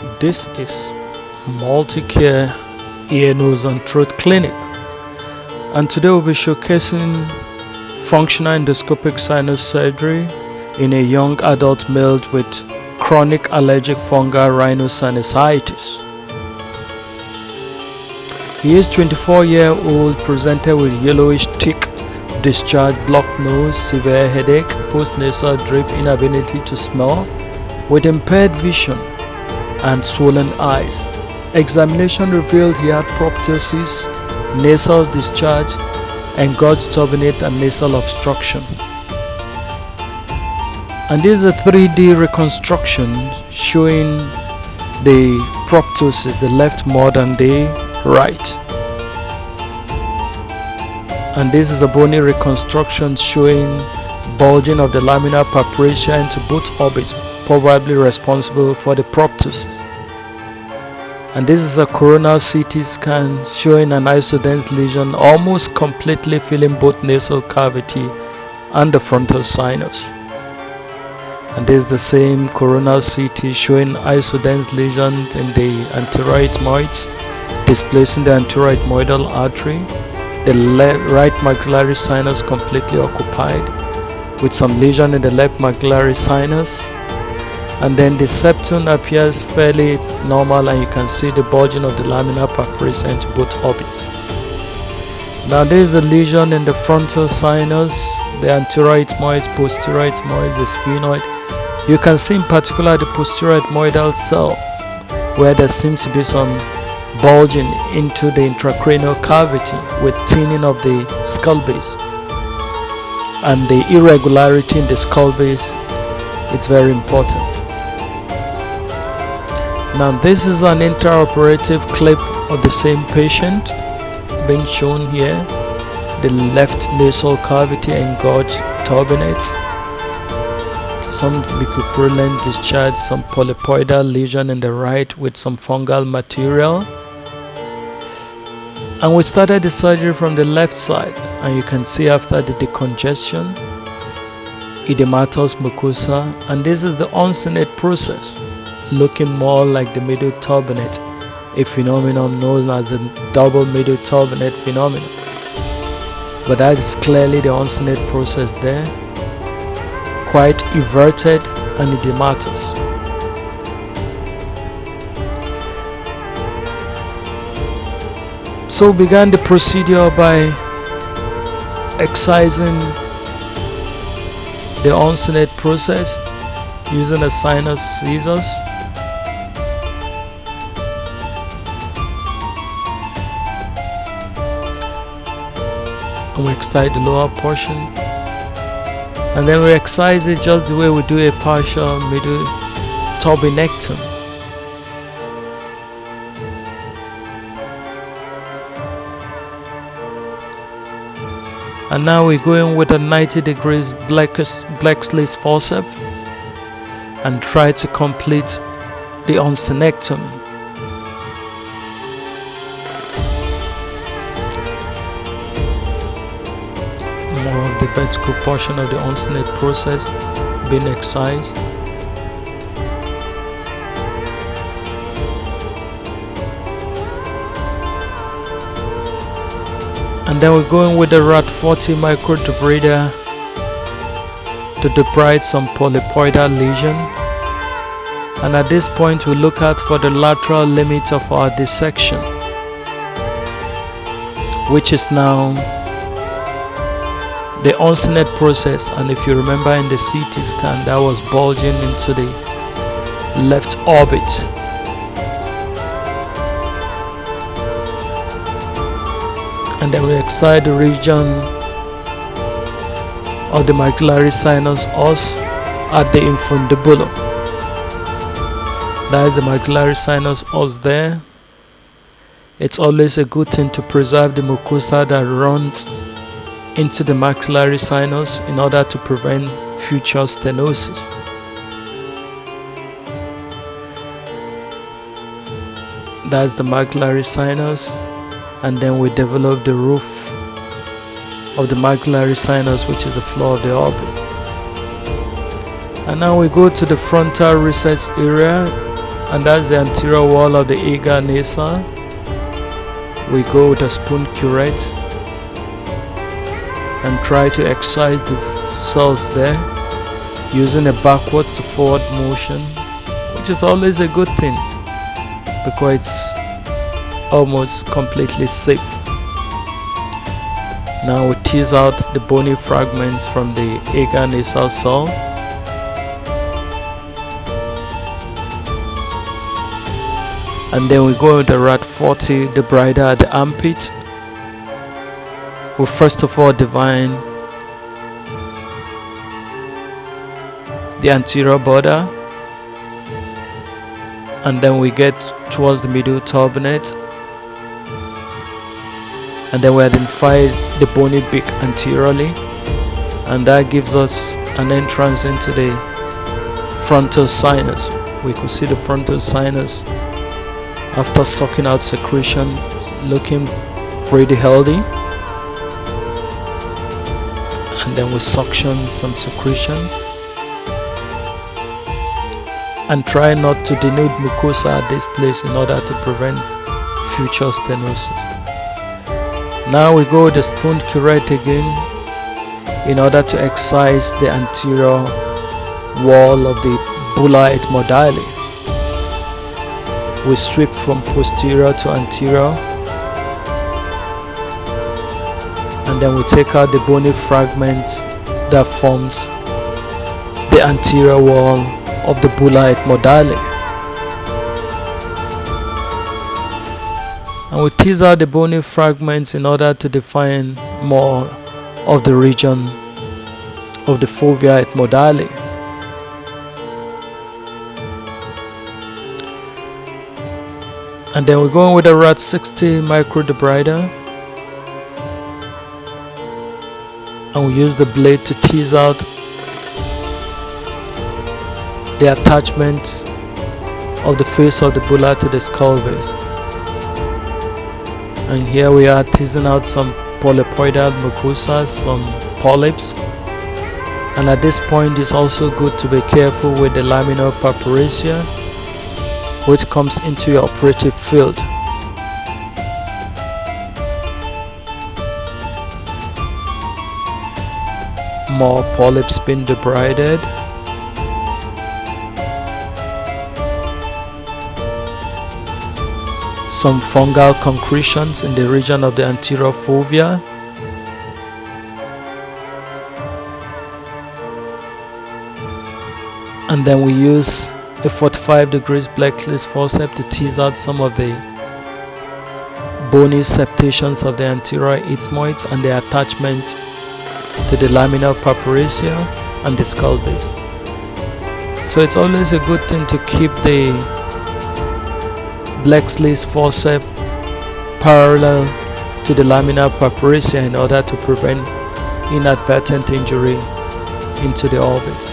This is Multi-Care Ear, Nose and Throat Clinic, and today we'll be showcasing functional endoscopic sinus surgery in a young adult male with chronic allergic fungal rhinosinusitis. He is 24-year-old, presented with yellowish thick discharge, blocked nose, severe headache, post-nasal drip, inability to smell, with impaired vision and swollen eyes. Examination revealed he had proptosis, nasal discharge, engorged turbinate and nasal obstruction. And this is a 3D reconstruction showing the proptosis, the left more than the right. And this is a bony reconstruction showing bulging of the laminar perforation into both orbits, probably responsible for the proptosis. And this is a coronal CT scan showing an isodense lesion almost completely filling both nasal cavity and the frontal sinus. And this is the same coronal CT showing isodense lesion in the anterior ethmoids, displacing the anterior ethmoidal artery, the right maxillary sinus completely occupied, with some lesion in the left maxillary sinus. And then the septum appears fairly normal, and you can see the bulging of the laminar perforation into both orbits. Now there is a lesion in the frontal sinus, the anterior ethmoid, posterior ethmoid, the sphenoid. You can see in particular the posterior ethmoidal cell, where there seems to be some bulging into the intracranial cavity with thinning of the skull base. And the irregularity in the skull base, it's very important. Now this is an intraoperative clip of the same patient being shown here. The left nasal cavity engorged, turbinates, some purulent discharge, some polypoidal lesion in the right with some fungal material. And we started the surgery from the left side, and you can see after the decongestion, edematous mucosa, and this is the uncinate process, looking more like the middle turbinate, a phenomenon known as a double middle turbinate phenomenon. But that is clearly the uncinate process there, quite everted and edematous. So we began the procedure by excising the uncinate process using a sinus scissors. And we excise the lower portion, and then we excise it just the way we do a partial middle turbinectomy. And now we're going with a 90 degrees black slit forceps and try to complete the uncinectomy. More of the vertical portion of the uncinate process being excised. And then we're going with the RAT 40 microdebrider to debride some polypoidal lesion. And at this point we look out for the lateral limit of our dissection, which is now the uncinate process. And if you remember in the CT scan, that was bulging into the left orbit. And then we excise the region of the maxillary sinus os at the infundibulum. That is the maxillary sinus os there. It's always a good thing to preserve the mucosa that runs into the maxillary sinus in order to prevent future stenosis. That's the maxillary sinus. And then we develop the roof of the maxillary sinus, which is the floor of the orbit. And now we go to the frontal recess area and that's the anterior wall of the agar nasal. We go with a spoon curette and try to excise the cells there using a backwards to forward motion, which is always a good thing because it's almost completely safe. Now we tease out the bony fragments from the agar nasal cell. And then we go with the rat 40 debrider at the armpit. We first of all divine the anterior border, and then we get towards the middle turbinate, and then we identify the bony beak anteriorly, and that gives us an entrance into the frontal sinus. We could see the frontal sinus after sucking out secretion looking pretty healthy, and then we suction some secretions and try not to denude mucosa at this place in order to prevent future stenosis. Now we go with the spoon curette again in order to excise the anterior wall of the bulla et modali. We sweep from posterior to anterior, and then we take out the bony fragments that forms the anterior wall of the bulla et modali, and we tease out the bony fragments in order to define more of the region of the fovea et modali. And then we're going with a rat 60 micro debrider, and we use the blade to tease out the attachment of the face of the bulla to the skull base. And here we are teasing out some polypoidal mucosa, some polyps, and at this point it's also good to be careful with the laminar purpuraceae, which comes into your operative field. More polyps being debrided. Some fungal concretions in the region of the anterior fovea. And then we use a 45 degrees Blacklist forceps to tease out some of the bony septations of the anterior ethmoids and the attachments to the laminar purpuraceae and the skull base. So it's always a good thing to keep the Blacklist forceps parallel to the laminar purpuraceae in order to prevent inadvertent injury into the orbit.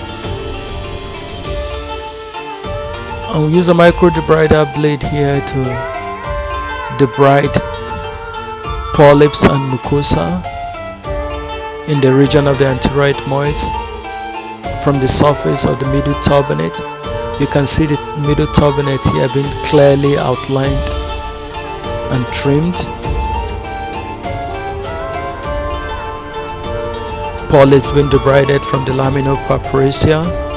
And we use a micro debrider blade here to debride polyps and mucosa in the region of the anterior ethmoids from the surface of the middle turbinate. You can see the middle turbinate here being clearly outlined and trimmed. Polyps being debrided from the laminar purpuraceae.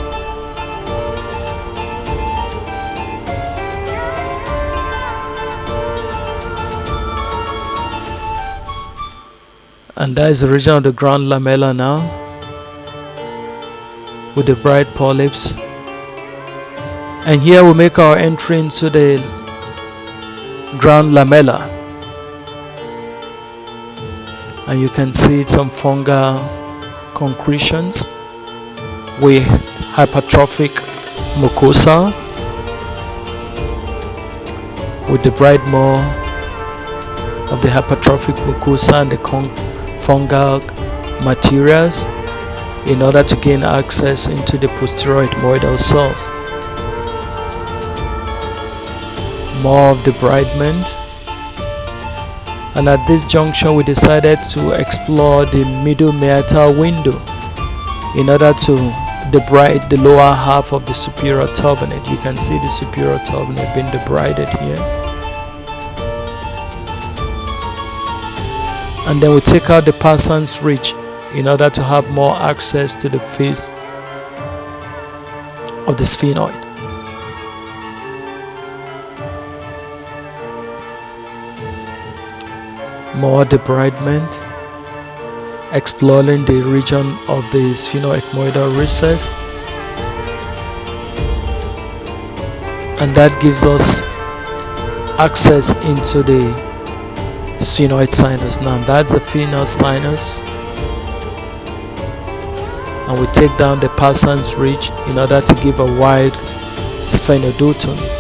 And that is the region of the ground lamella now, with the bright polyps. And here we make our entry into the ground lamella, and you can see some fungal concretions with hypertrophic mucosa, with the bright more of the hypertrophic mucosa and the fungal materials in order to gain access into the posterior ethmoidal cells. More of debridement, and at this juncture we decided to explore the middle meatal window in order to debride the lower half of the superior turbinate. You can see the superior turbinate being debrided here. And then we take out the Parsons ridge in order to have more access to the face of the sphenoid. More debridement, exploring the region of the sphenoethmoidal recess, and that gives us access into the sphenoid sinus. Now that's the sphenoid sinus, and we take down the Parsons ridge in order to give a wide sphenodotomy.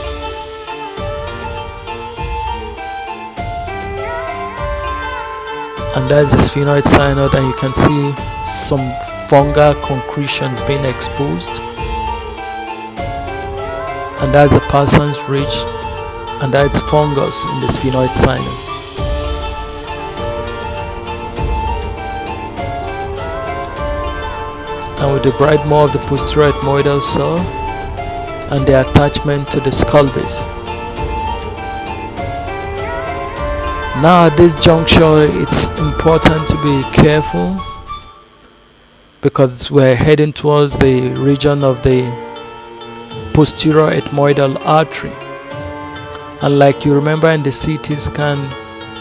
And there's the sphenoid synod, and you can see some fungal concretions being exposed. And that's the Parsons ridge, and that's fungus in the sphenoid sinus. And we debride more of the posterior ethmoidal cell and the attachment to the skull base. Now at this juncture, it's important to be careful because we're heading towards the region of the posterior ethmoidal artery. And like you remember in the CT scan,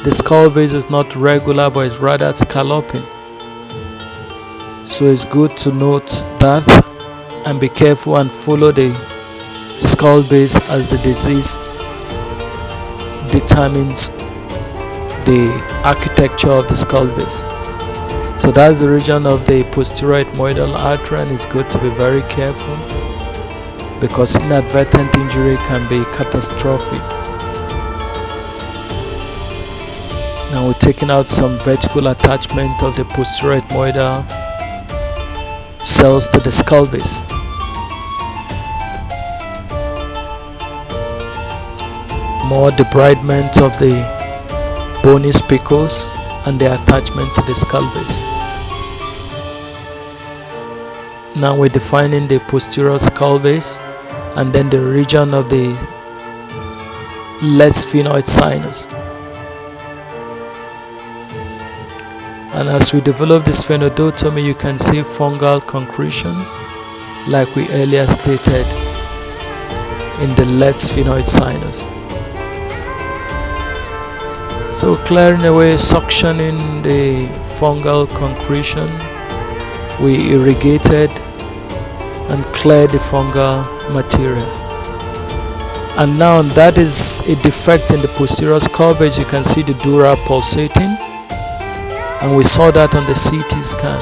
the skull base is not regular but it's rather scalloping. So it's good to note that and be careful and follow the skull base as the disease determines the architecture of the skull base. So that's the region of the posterior ethmoidal artery, and it's good to be very careful because inadvertent injury can be catastrophic. Now we're taking out some vertical attachment of the posterior ethmoidal cells to the skull base. More debridement of the bony spicules and the attachment to the skull base. Now we're defining the posterior skull base and then the region of the left sphenoid sinus. And as we develop this sphenodotomy, you can see fungal concretions like we earlier stated in the left sphenoid sinus. So clearing away, suctioning the fungal concretion, we irrigated and cleared the fungal material. And now that is a defect in the posterior skull base. You can see the dura pulsating, and we saw that on the CT scan.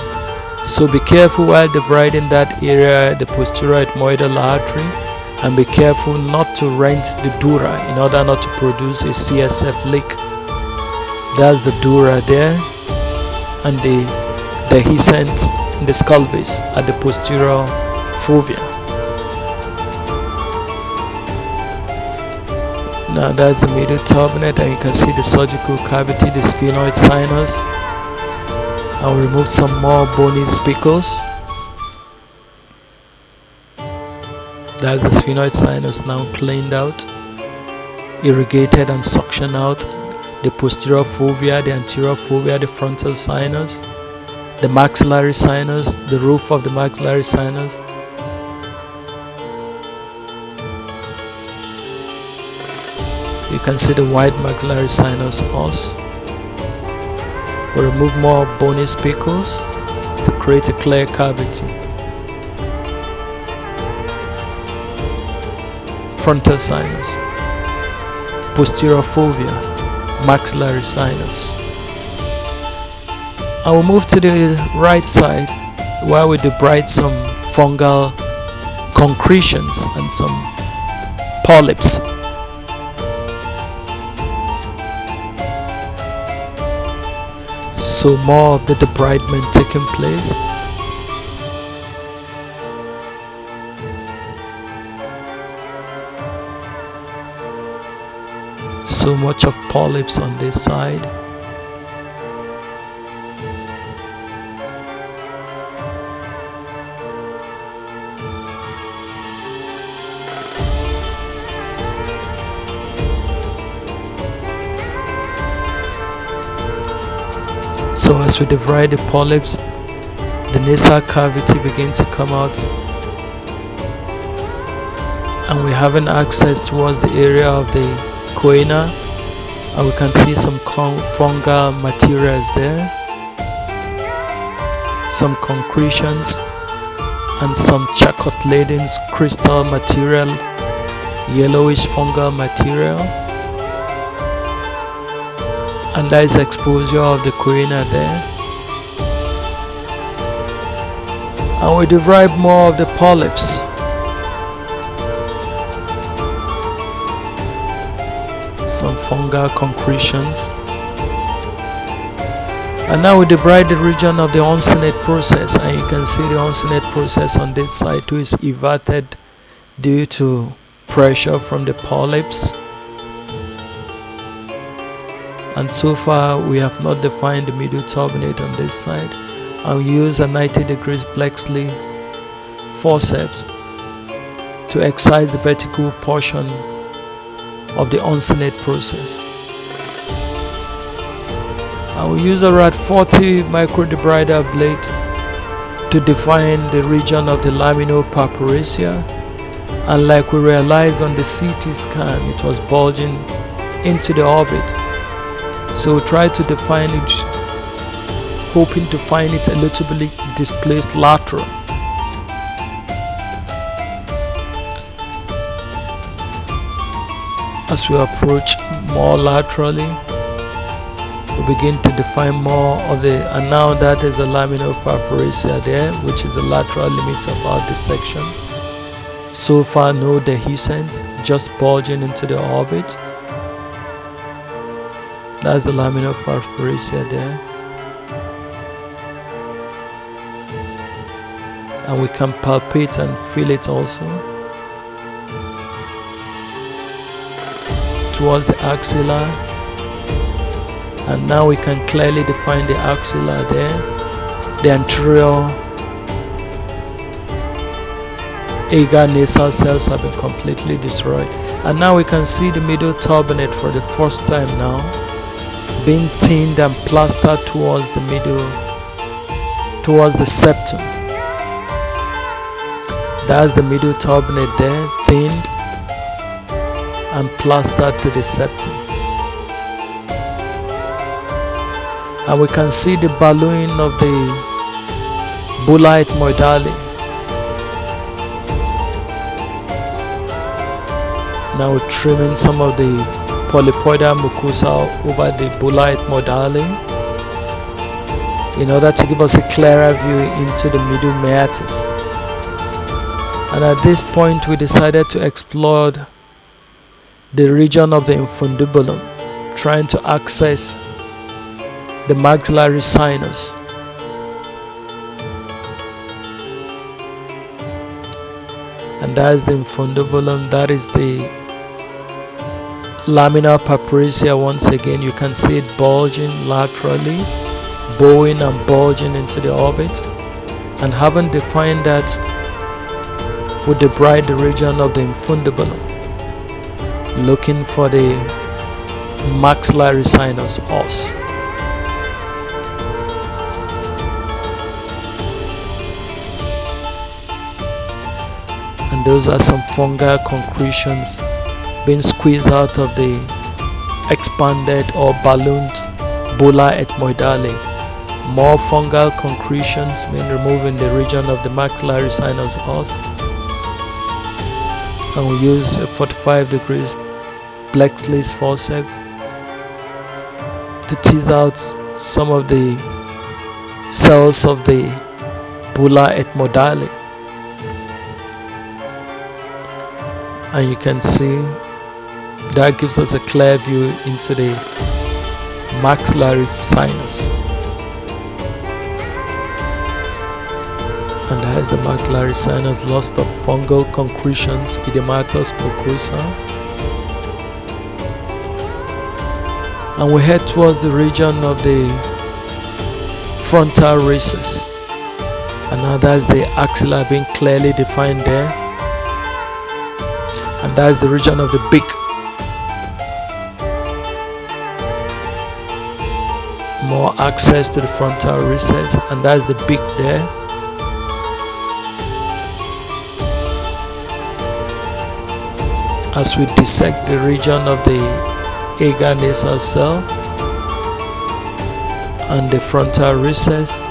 So be careful while debriding that area, the posterior ethmoidal artery, and be careful not to rent the dura in order not to produce a CSF leak. That's the dura there, and the dehiscent in the skull base at the posterior fovea. Now that's the medial turbinate, and you can see the surgical cavity, the sphenoid sinus. I'll remove some more bony spicules. That's the sphenoid sinus now cleaned out, irrigated and suctioned out. The posterior fovea, the anterior fovea, the frontal sinus, the maxillary sinus, the roof of the maxillary sinus. You can see the wide maxillary sinus os. We remove more bony spicules to create a clear cavity. Frontal sinus, posterior fovea, maxillary sinus. I will move to the right side where we debride some fungal concretions and some polyps. So more of the debridement taking place. So much of polyps on this side. So as we debride the polyps, the nasal cavity begins to come out, and we're having access towards the area of the choana, and we can see some fungal materials there, some concretions, and some chalcot-laden crystal material, yellowish fungal material, and there is exposure of the choana there. And we debride more of the polyps. Some fungal concretions. And now we debride the region of the uncinate process, and you can see the uncinate process on this side too is everted due to pressure from the polyps. And so far we have not defined the middle turbinate on this side. I'll use a 90 degrees Blexley forceps to excise the vertical portion of the uncinate process. I will use a RAD 40 micro debrider blade to define the region of the laminopapyracea, and like we realized on the CT scan, it was bulging into the orbit. So we try to define it, hoping to find it a little bit displaced lateral. As we approach more laterally, we begin to define more of the, and now that is a laminopapyracea there, which is the lateral limit of our dissection. So far no dehiscence, just bulging into the orbit. That's the laminopapyracea there. And we can palpate and feel it also towards the axilla. And now we can clearly define the axilla there. The anterior agar nasal cells have been completely destroyed. And now we can see the middle turbinate for the first time now, being thinned and plastered towards the middle, towards the septum. That's the middle turbinate there, thinned and plastered to the septum. And we can see the ballooning of the bulla ethmoidale. Now we're trimming some of the polypoidal mucosa over the bulla ethmoidale in order to give us a clearer view into the middle meatus. And at this point we decided to explore the region of the infundibulum, trying to access the maxillary sinus. And that is the infundibulum, that is the laminar papyracea. Once again you can see it bulging laterally, bowing and bulging into the orbit. And having defined that, we debride the region of the infundibulum, looking for the maxillary sinus os. And those are some fungal concretions being squeezed out of the expanded or ballooned bulla ethmoidale. More fungal concretions being removed in the region of the maxillary sinus os. And we use a 45 degrees Blexley forceps to tease out some of the cells of the bulla ethmoidale. And you can see that gives us a clear view into the maxillary sinus. And that is the maxillary sinus, lost of fungal concretions, edematous mucosa. And we head towards the region of the frontal recess. And now that's the axilla being clearly defined there. And that's the region of the beak. more access to the frontal recess, and that's the beak there. As we dissect the region of the agar nasal cell and the frontal recess,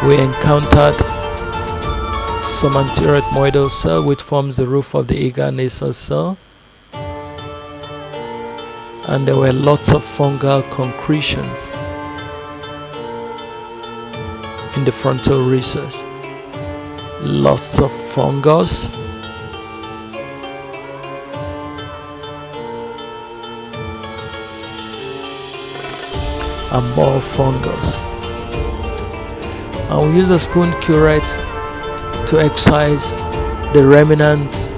we encountered some anterior ethmoidal cell which forms the roof of the agar nasal cell, and there were lots of fungal concretions in the frontal recess. Lots of fungus, and more fungus. And we use a spoon curette to excise the remnants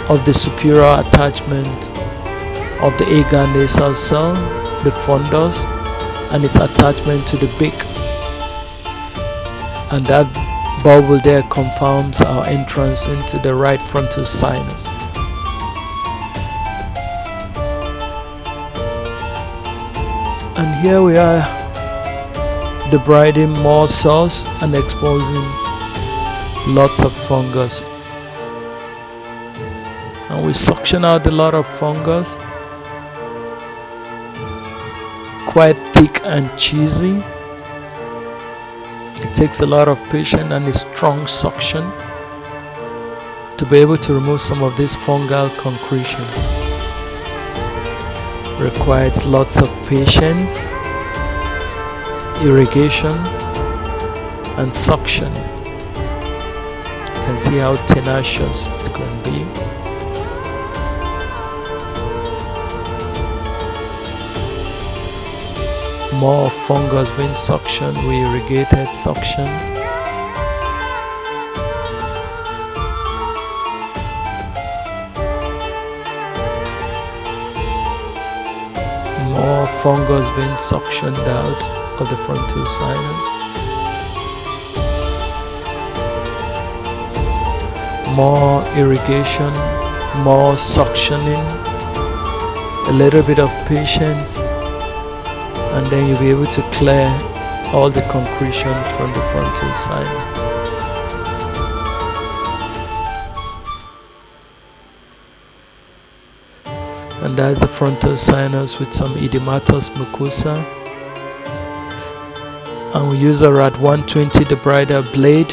of the superior attachment of the agar nasal cell, the fundus, and its attachment to the beak. And that bubble there confirms our entrance into the right frontal sinus. And here we are debriding more cells and exposing lots of fungus. And we suction out a lot of fungus, quite thick and cheesy. It takes a lot of patience and a strong suction to be able to remove some of this fungal concretion. Requires lots of patience, irrigation, and suctioning. You can see how tenacious it can be. More fungus being suctioned, we irrigated suction. More fungus being suctioned out of the frontal sinus. More irrigation, more suctioning, a little bit of patience, and then you'll be able to clear all the concretions from the frontal sinus. And that's the frontal sinus with some edematous mucosa. And we use a RAD 120 debrider blade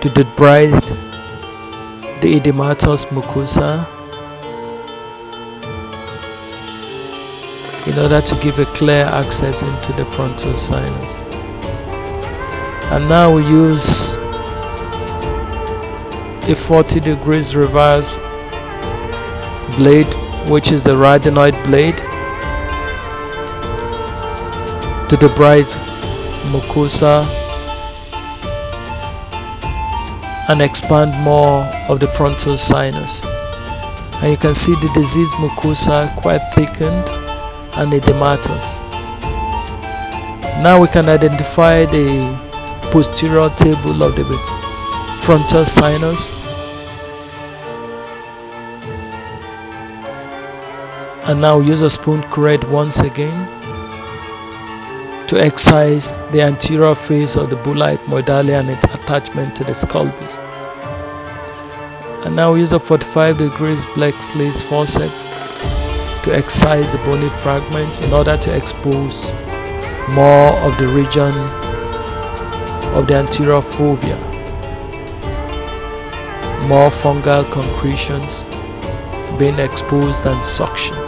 to debride the edematous mucosa in order to give a clear access into the frontal sinus. And now we use a 40 degrees reverse blade, which is the rhinoid blade, to debride mucosa and expand more of the frontal sinus. And you can see the diseased mucosa quite thickened and edematous. Now we can identify the posterior table of the frontal sinus, and now use a spoon curette once again to excise the anterior face of the bulla ethmoidale and its attachment to the skull base. And now use a 45 degrees Blakesley's forceps to excise the bony fragments in order to expose more of the region of the anterior fovea. More fungal concretions being exposed and suctioned.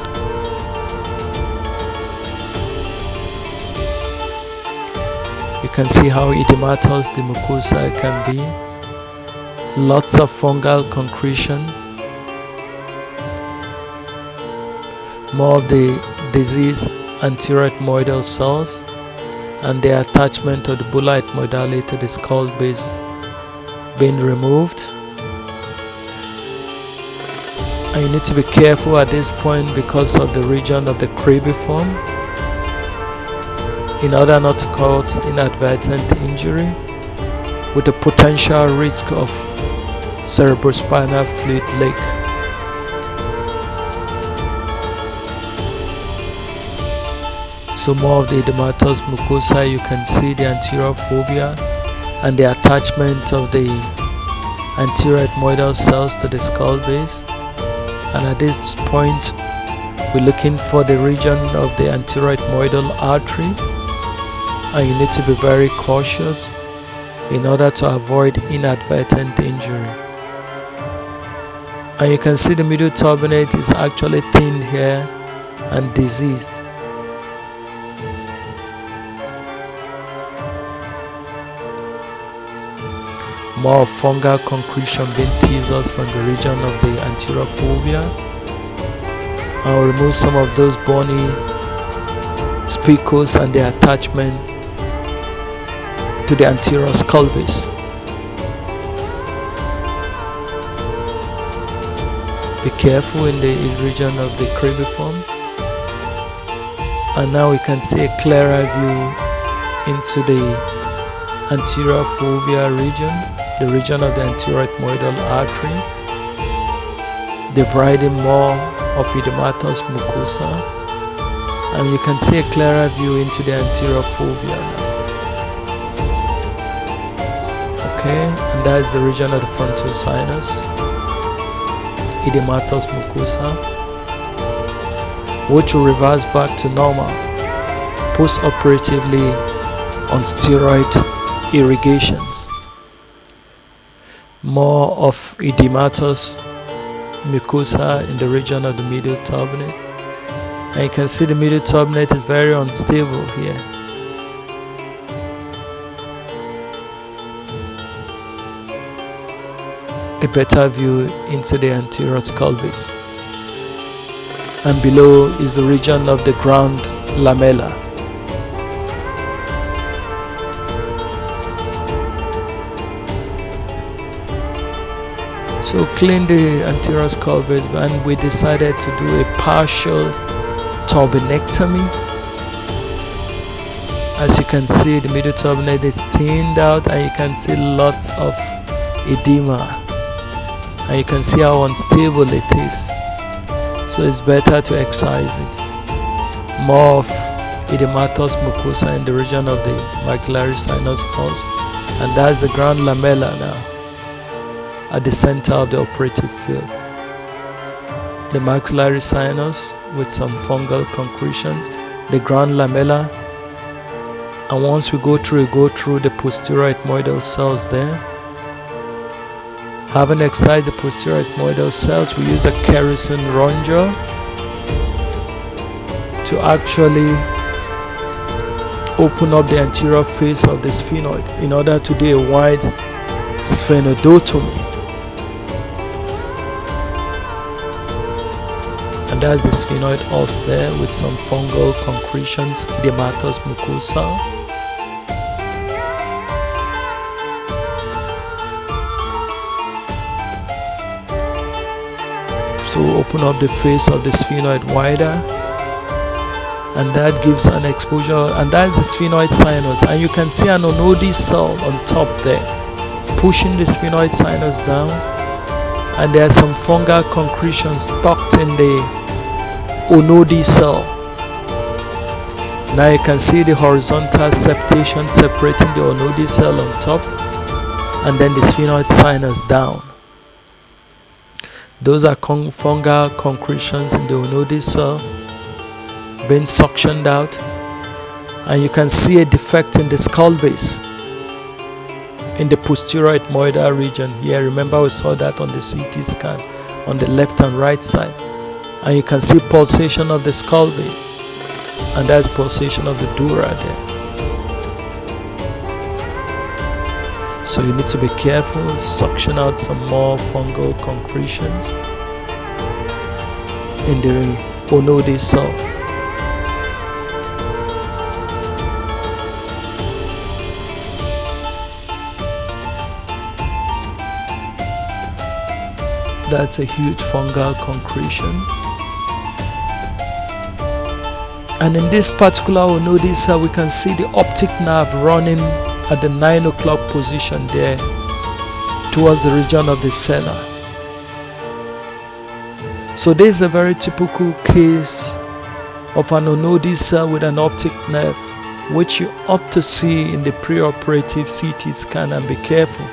You can see how edematous the mucosa can be. Lots of fungal concretion. More of the diseased anterior ethmoidal cells and the attachment of the bulla ethmoidale to the skull base being removed. And you need to be careful at this point because of the region of the cribriform, in order not to cause inadvertent injury with a potential risk of cerebrospinal fluid leak. So more of the edematous mucosa, you can see the anterior fovea and the attachment of the anterior ethmoidal cells to the skull base. And at this point, we're looking for the region of the anterior ethmoidal artery, and you need to be very cautious in order to avoid inadvertent injury. And you can see the middle turbinate is actually thinned here and diseased. More fungal concretion being teased us from the region of the anterior fovea. I'll remove some of those bony spicules and the attachment to the anterior skull base. Be careful in the region of the cribriform. And now we can see a clearer view into the anterior fovea region, the region of the anterior ethmoidal artery, debriding more of edematous mucosa, and you can see a clearer view into the anterior fovea now. Okay, and that is the region of the frontal sinus, edematous mucosa, which will reverse back to normal post-operatively on steroid irrigations. More of edematous mucosa in the region of the middle turbinate, and you can see the middle turbinate is very unstable here. A better view into the anterior skull base, and below is the region of the ground lamella. So clean the anterior skull base, and we decided to do a partial turbinectomy. As you can see, the middle turbinate is thinned out, and you can see lots of edema, and you can see how unstable it is. So it's better to excise it. More of edematous mucosa in the region of the maxillary sinus cause, and that's the ground lamella now, at the center of the operative field. The maxillary sinus with some fungal concretions, the ground lamella, and once we go through the posterior ethmoidal cells there. Having excised the posterior ethmoidal cells, we use a kerosene ronger to actually open up the anterior face of the sphenoid in order to do a wide sphenoidotomy. And that's the sphenoid os there with some fungal concretions, edematous mucosa. So open up the face of the sphenoid wider, and that gives an exposure, and that's the sphenoid sinus, and you can see an onodi cell on top there pushing the sphenoid sinus down, and there are some fungal concretions tucked in the onodi cell. Now you can see the horizontal septation separating the onodi cell on top and then the sphenoid sinus down. Those are fungal concretions in the onodi cell being suctioned out, and you can see a defect in the skull base in the posterior ethmoidal region here. Remember, we saw that on the CT scan on the left and right side, and you can see pulsation of the skull base, and that's pulsation of the dura there. So you need to be careful, suction out some more fungal concretions in the onodi cell. That's a huge fungal concretion. And in this particular onodi cell, we can see the optic nerve running at the 9 o'clock position there towards the region of the sella. So this is a very typical case of an unoded cell with an optic nerve, which you ought to see in the preoperative CT scan, and be careful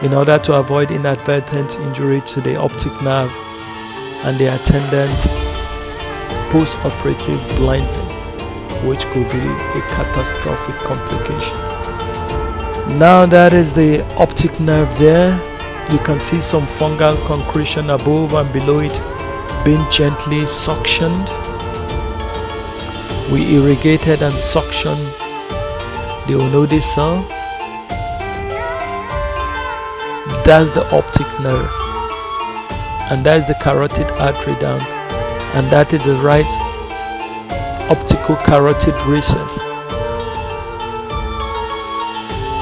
in order to avoid inadvertent injury to the optic nerve and the attendant post-operative blindness, which could be a catastrophic complication. Now that is the optic nerve there. You can see some fungal concretion above and below it being gently suctioned. We irrigated and suctioned the unoded cell. That's the optic nerve, and that's the carotid artery down, and that is the right optical carotid recess.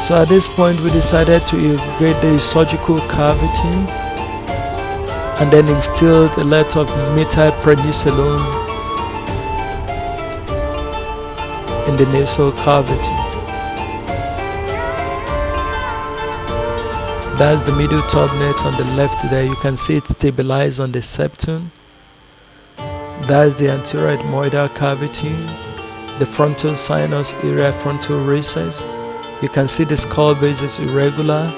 So at this point we decided to irrigate the surgical cavity and then instilled a lot of methylprednisolone in the nasal cavity. That's the middle turbinate on the left there. You can see it stabilized on the septum. That's the anterior ethmoidal cavity, the frontal sinus area, frontal recess. You can see the skull base is irregular,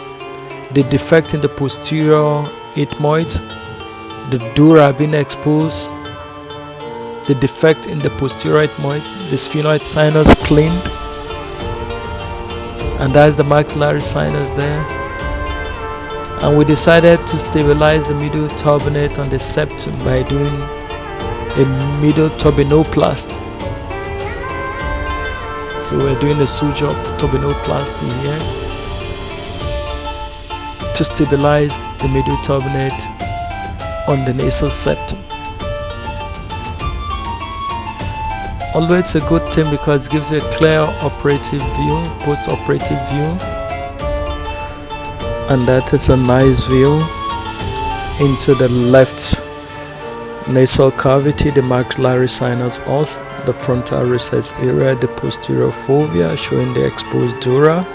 the defect in the posterior ethmoid, the dura being exposed, the defect in the posterior ethmoid, the sphenoid sinus cleaned, and that's the maxillary sinus there. And we decided to stabilize the middle turbinate on the septum by doing a middle turbinoplasty. So we're doing a suture of turbinoplasty here to stabilize the middle turbinate on the nasal septum. Although it's a good thing because it gives you a clear operative view, post-operative view. And that is a nice view into the left nasal cavity, the maxillary sinus os, the frontal recess area, the posterior fovea showing the exposed dura,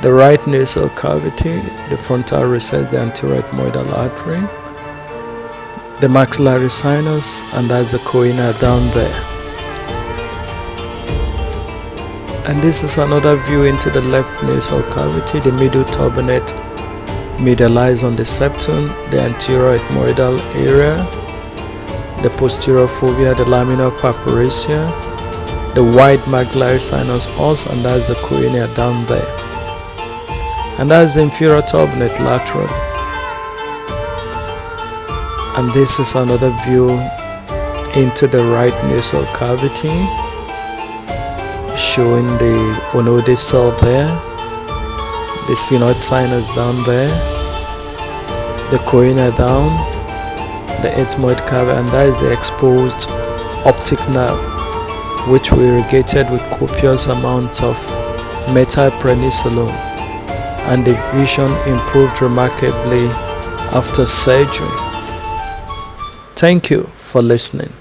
the right nasal cavity, the frontal recess, the anterior ethmoidal artery, the maxillary sinus, and that's the choana down there. And this is another view into the left nasal cavity, the middle turbinate medialized on the septum, the anterior ethmoidal area, the posterior fovea, the laminar papyracea, the wide maxillary sinus os, and that's the choana down there. And that's the inferior turbinate laterally. And this is another view into the right nasal cavity, showing the unoded cell there, the sphenoid sinus down there, the choana down, the ethmoid cavity, and that is the exposed optic nerve, which we irrigated with copious amounts of methylprednisolone, and the vision improved remarkably after surgery. Thank you for listening.